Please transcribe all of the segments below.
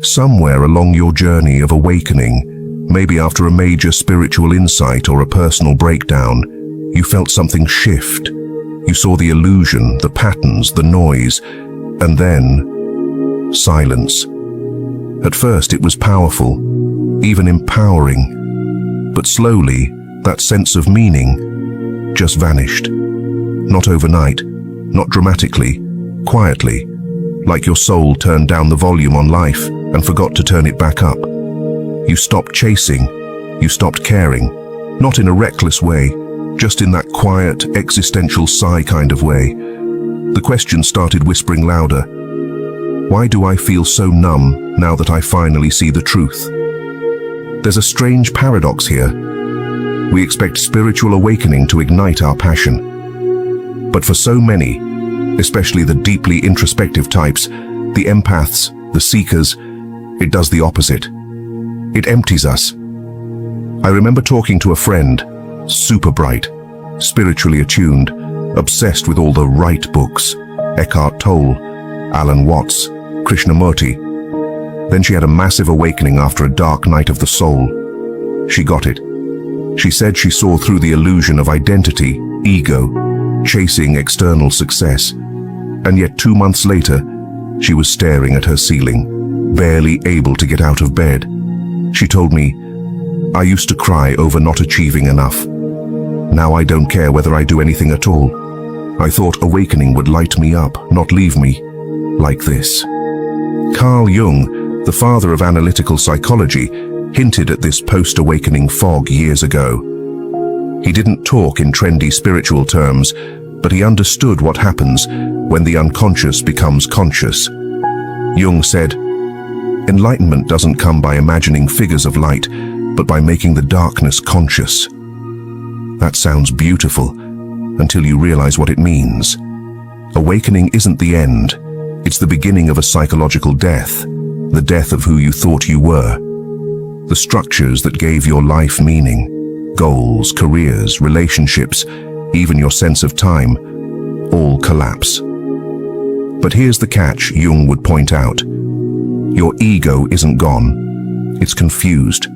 Somewhere along your journey of awakening, maybe after a major spiritual insight or a personal breakdown, you felt something shift. You saw the illusion, the patterns, the noise, and then silence. At first it was powerful, even empowering, but slowly that sense of meaning just vanished. Not overnight, not dramatically, quietly, like your soul turned down the volume on life and forgot to turn it back up. You stopped chasing, you stopped caring, not in a reckless way, just in that quiet, existential sigh kind of way. The question started whispering louder. Why do I feel so numb now that I finally see the truth? There's a strange paradox here. We expect spiritual awakening to ignite our passion. But for so many, especially the deeply introspective types, the empaths, the seekers, it does the opposite. It empties us. I remember talking to a friend, super bright, spiritually attuned, obsessed with all the right books, Eckhart Tolle, Alan Watts, Krishnamurti. Then she had a massive awakening after a dark night of the soul. She got it. She said she saw through the illusion of identity, ego, chasing external success. And yet 2 months later, she was staring at her ceiling, barely able to get out of bed. She told me, "I used to cry over not achieving enough. Now I don't care whether I do anything at all. I thought awakening would light me up, not leave me like this." Carl Jung, the father of analytical psychology, hinted at this post-awakening fog years ago. He didn't talk in trendy spiritual terms, but he understood what happens when the unconscious becomes conscious. Jung said, "Enlightenment doesn't come by imagining figures of light, but by making the darkness conscious." That sounds beautiful, until you realize what it means. Awakening isn't the end. It's the beginning of a psychological death, the death of who you thought you were. The structures that gave your life meaning, goals, careers, relationships, even your sense of time, all collapse. But here's the catch Jung would point out. Your ego isn't gone. It's confused.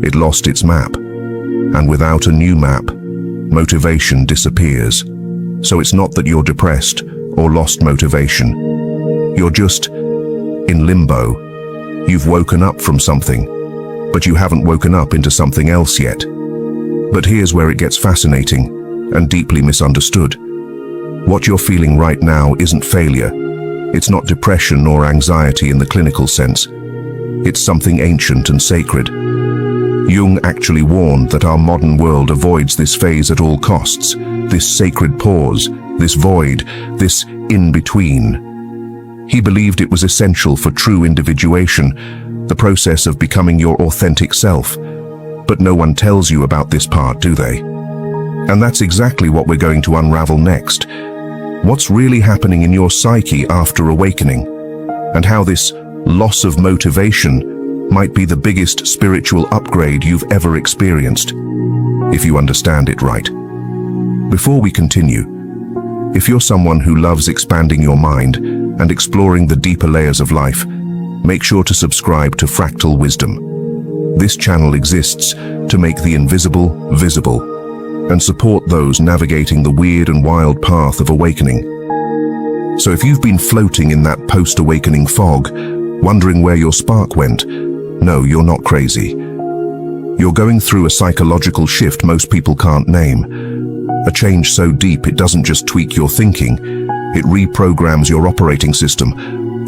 It lost its map. And without a new map, motivation disappears. So it's not that you're depressed or lost motivation. You're just in limbo. You've woken up from something, but you haven't woken up into something else yet. But here's where it gets fascinating and deeply misunderstood. What you're feeling right now isn't failure. It's not depression or anxiety in the clinical sense. It's something ancient and sacred. Jung actually warned that our modern world avoids this phase at all costs, this sacred pause, this void, this in-between. He believed it was essential for true individuation, the process of becoming your authentic self. But no one tells you about this part, do they? And that's exactly what we're going to unravel next. What's really happening in your psyche after awakening, and how this loss of motivation might be the biggest spiritual upgrade you've ever experienced, if you understand it right. Before we continue, if you're someone who loves expanding your mind and exploring the deeper layers of life, make sure to subscribe to Fractal Wisdom. This channel exists to make the invisible visible and support those navigating the weird and wild path of awakening. So if you've been floating in that post-awakening fog, wondering where your spark went, no, you're not crazy. You're going through a psychological shift most people can't name. A change so deep it doesn't just tweak your thinking, it reprograms your operating system.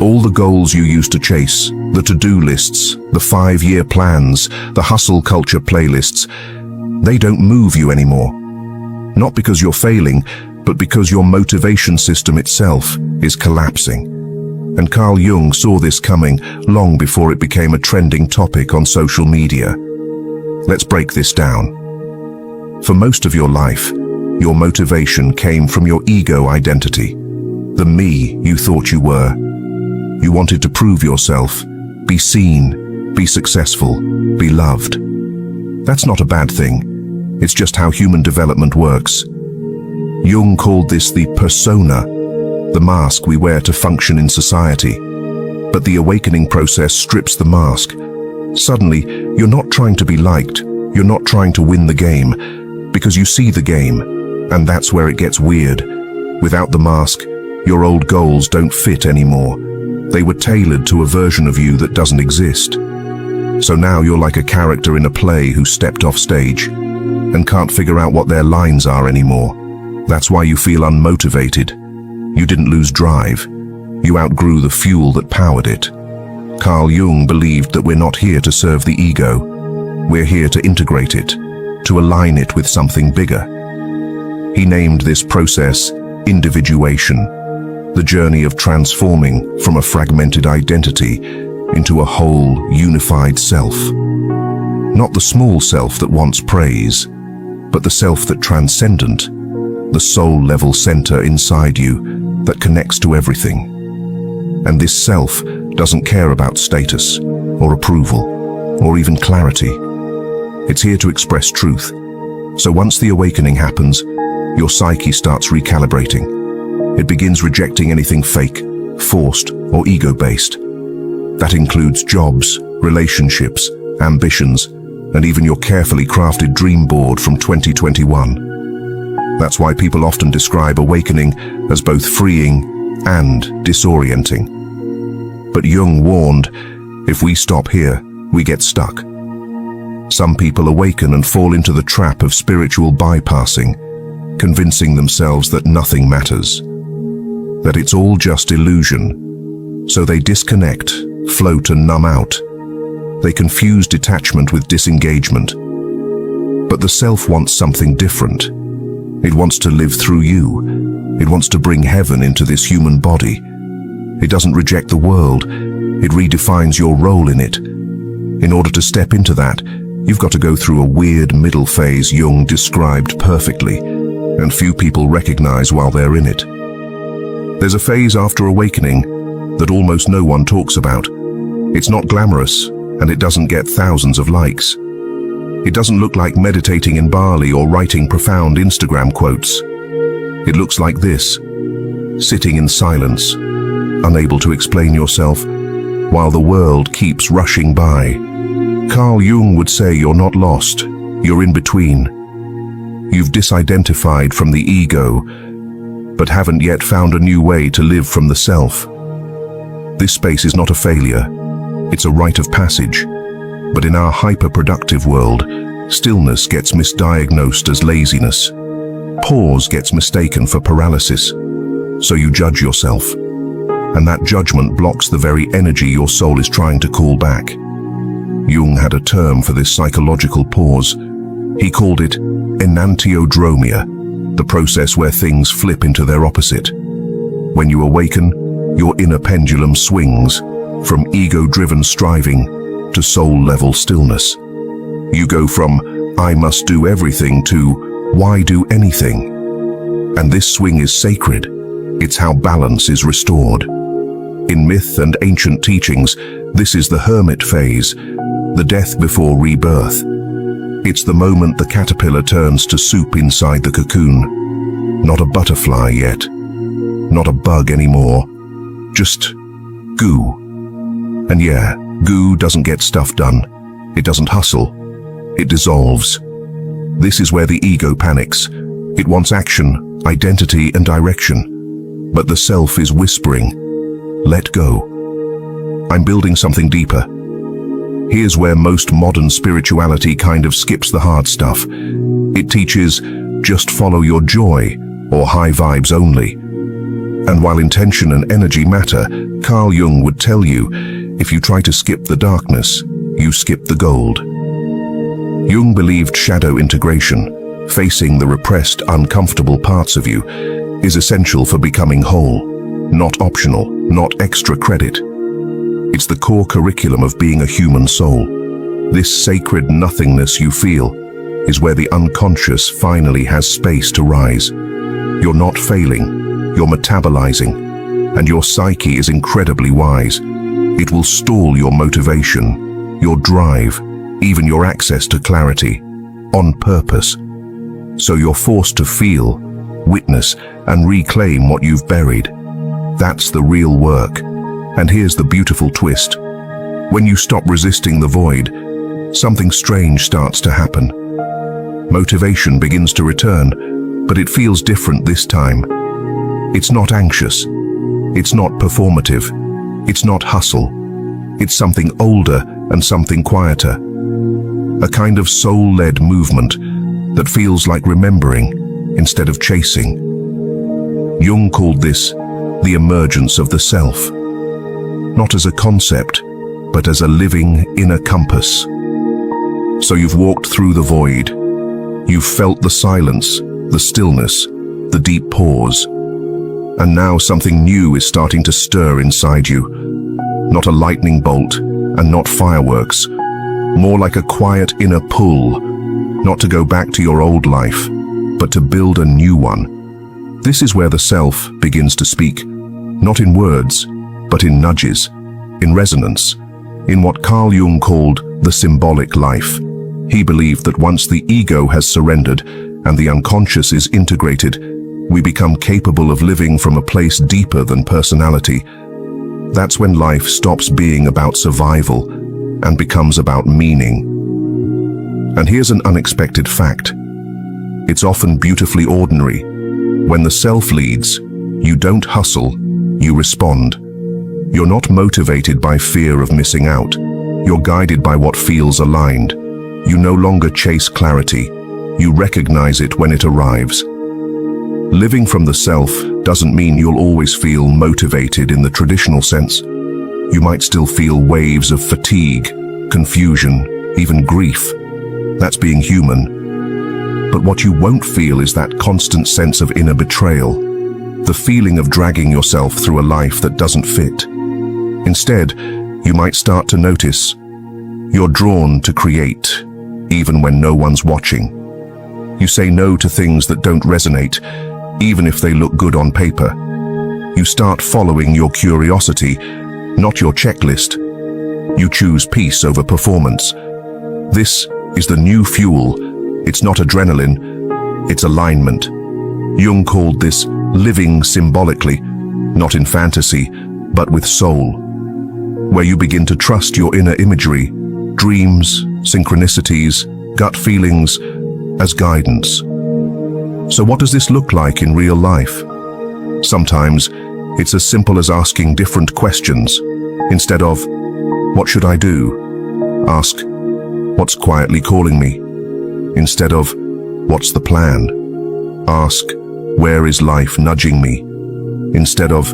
All the goals you used to chase, the to-do lists, the 5-year plans, the hustle culture playlists, they don't move you anymore. Not because you're failing, but because your motivation system itself is collapsing. And Carl Jung saw this coming long before it became a trending topic on social media. Let's break this down. For most of your life, your motivation came from your ego identity, the me you thought you were. You wanted to prove yourself, be seen, be successful, be loved. That's not a bad thing. It's just how human development works. Jung called this the persona, the mask we wear to function in society. But the awakening process strips the mask. Suddenly, you're not trying to be liked, you're not trying to win the game, because you see the game, and that's where it gets weird. Without the mask, your old goals don't fit anymore. They were tailored to a version of you that doesn't exist. So now you're like a character in a play who stepped off stage and can't figure out what their lines are anymore. That's why you feel unmotivated. You didn't lose drive. You outgrew the fuel that powered it. Carl Jung believed that we're not here to serve the ego. We're here to integrate it, to align it with something bigger. He named this process individuation, the journey of transforming from a fragmented identity into a whole, unified self. Not the small self that wants praise, but the self that transcendent, the soul-level center inside you that connects to everything. And this self doesn't care about status, or approval, or even clarity. It's here to express truth. So once the awakening happens, your psyche starts recalibrating. It begins rejecting anything fake, forced, or ego-based. That includes jobs, relationships, ambitions, and even your carefully crafted dream board from 2021. That's why people often describe awakening as both freeing and disorienting. But Jung warned, if we stop here, we get stuck. Some people awaken and fall into the trap of spiritual bypassing, convincing themselves that nothing matters, that it's all just illusion. So they disconnect, float and numb out. They confuse detachment with disengagement. But the self wants something different. It wants to live through you. It wants to bring heaven into this human body. It doesn't reject the world. It redefines your role in it. In order to step into that, you've got to go through a weird middle phase Jung described perfectly, and few people recognize while they're in it. There's a phase after awakening that almost no one talks about. It's not glamorous, and it doesn't get thousands of likes. It doesn't look like meditating in Bali or writing profound Instagram quotes. It looks like this: sitting in silence, unable to explain yourself, while the world keeps rushing by. Carl Jung would say you're not lost, you're in between. You've disidentified from the ego, but haven't yet found a new way to live from the self. This space is not a failure, it's a rite of passage. But in our hyper-productive world, stillness gets misdiagnosed as laziness. Pause gets mistaken for paralysis. So you judge yourself. And that judgment blocks the very energy your soul is trying to call back. Jung had a term for this psychological pause. He called it enantiodromia, the process where things flip into their opposite. When you awaken, your inner pendulum swings from ego-driven striving to soul-level stillness. You go from, I must do everything, to, why do anything? And this swing is sacred. It's how balance is restored. In myth and ancient teachings, this is the hermit phase, the death before rebirth. It's the moment the caterpillar turns to soup inside the cocoon. Not a butterfly yet. Not a bug anymore. Just goo. And yeah, goo doesn't get stuff done. It doesn't hustle. It dissolves. This is where the ego panics. It wants action, identity, and direction. But the self is whispering, let go. I'm building something deeper. Here's where most modern spirituality kind of skips the hard stuff. It teaches, just follow your joy, or high vibes only. And while intention and energy matter, Carl Jung would tell you, if you try to skip the darkness, you skip the gold. Jung believed shadow integration, facing the repressed, uncomfortable parts of you, is essential for becoming whole, not optional, not extra credit. It's the core curriculum of being a human soul. This sacred nothingness you feel is where the unconscious finally has space to rise. You're not failing, you're metabolizing, and your psyche is incredibly wise. It will stall your motivation, your drive, even your access to clarity, on purpose. So you're forced to feel, witness, and reclaim what you've buried. That's the real work. And here's the beautiful twist. When you stop resisting the void, something strange starts to happen. Motivation begins to return, but it feels different this time. It's not anxious. It's not performative. It's not hustle. It's something older and something quieter. A kind of soul-led movement that feels like remembering instead of chasing. Jung called this the emergence of the self. Not as a concept, but as a living inner compass. So you've walked through the void. You've felt the silence, the stillness, the deep pause. And now something new is starting to stir inside you. Not a lightning bolt and not fireworks. More like a quiet inner pull. Not to go back to your old life, but to build a new one. This is where the self begins to speak. Not in words, but in nudges, in resonance, in what Carl Jung called the symbolic life. He believed that once the ego has surrendered and the unconscious is integrated, we become capable of living from a place deeper than personality. That's when life stops being about survival and becomes about meaning. And here's an unexpected fact. It's often beautifully ordinary. When the self leads, you don't hustle, you respond. You're not motivated by fear of missing out. You're guided by what feels aligned. You no longer chase clarity. You recognize it when it arrives. Living from the self doesn't mean you'll always feel motivated in the traditional sense. You might still feel waves of fatigue, confusion, even grief. That's being human. But what you won't feel is that constant sense of inner betrayal, the feeling of dragging yourself through a life that doesn't fit. Instead, you might start to notice you're drawn to create, even when no one's watching. You say no to things that don't resonate, even if they look good on paper. You start following your curiosity, not your checklist. You choose peace over performance. This is the new fuel. It's not adrenaline, it's alignment. Jung called this living symbolically, not in fantasy, but with soul, where you begin to trust your inner imagery, dreams, synchronicities, gut feelings, as guidance. So what does this look like in real life? Sometimes it's as simple as asking different questions. Instead of, what should I do? Ask, what's quietly calling me? Instead of, what's the plan? Ask, where is life nudging me? Instead of,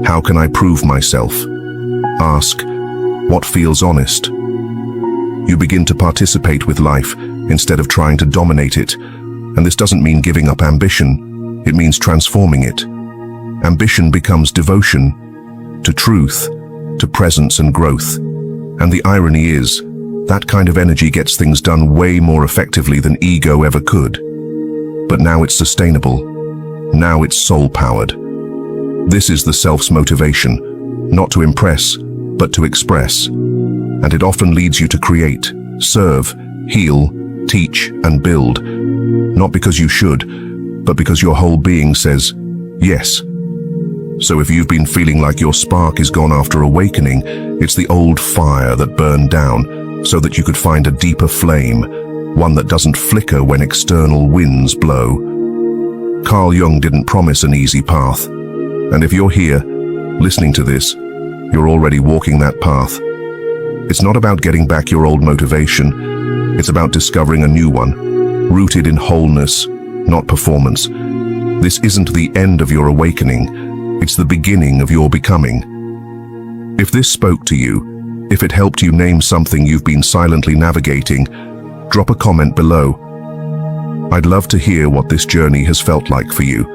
how can I prove myself? Ask, what feels honest? You begin to participate with life instead of trying to dominate it. And this doesn't mean giving up ambition. It means transforming it. Ambition becomes devotion to truth, to presence and growth. And the irony is, that kind of energy gets things done way more effectively than ego ever could. But now it's sustainable. Now it's soul-powered. This is the self's motivation, not to impress, but to express. And it often leads you to create, serve, heal, teach, and build. Not because you should, but because your whole being says, yes. So if you've been feeling like your spark is gone after awakening, it's the old fire that burned down so that you could find a deeper flame, one that doesn't flicker when external winds blow. Carl Jung didn't promise an easy path. And if you're here, listening to this, you're already walking that path. It's not about getting back your old motivation. It's about discovering a new one, rooted in wholeness, not performance. This isn't the end of your awakening. It's the beginning of your becoming. If this spoke to you, if it helped you name something you've been silently navigating, drop a comment below. I'd love to hear what this journey has felt like for you.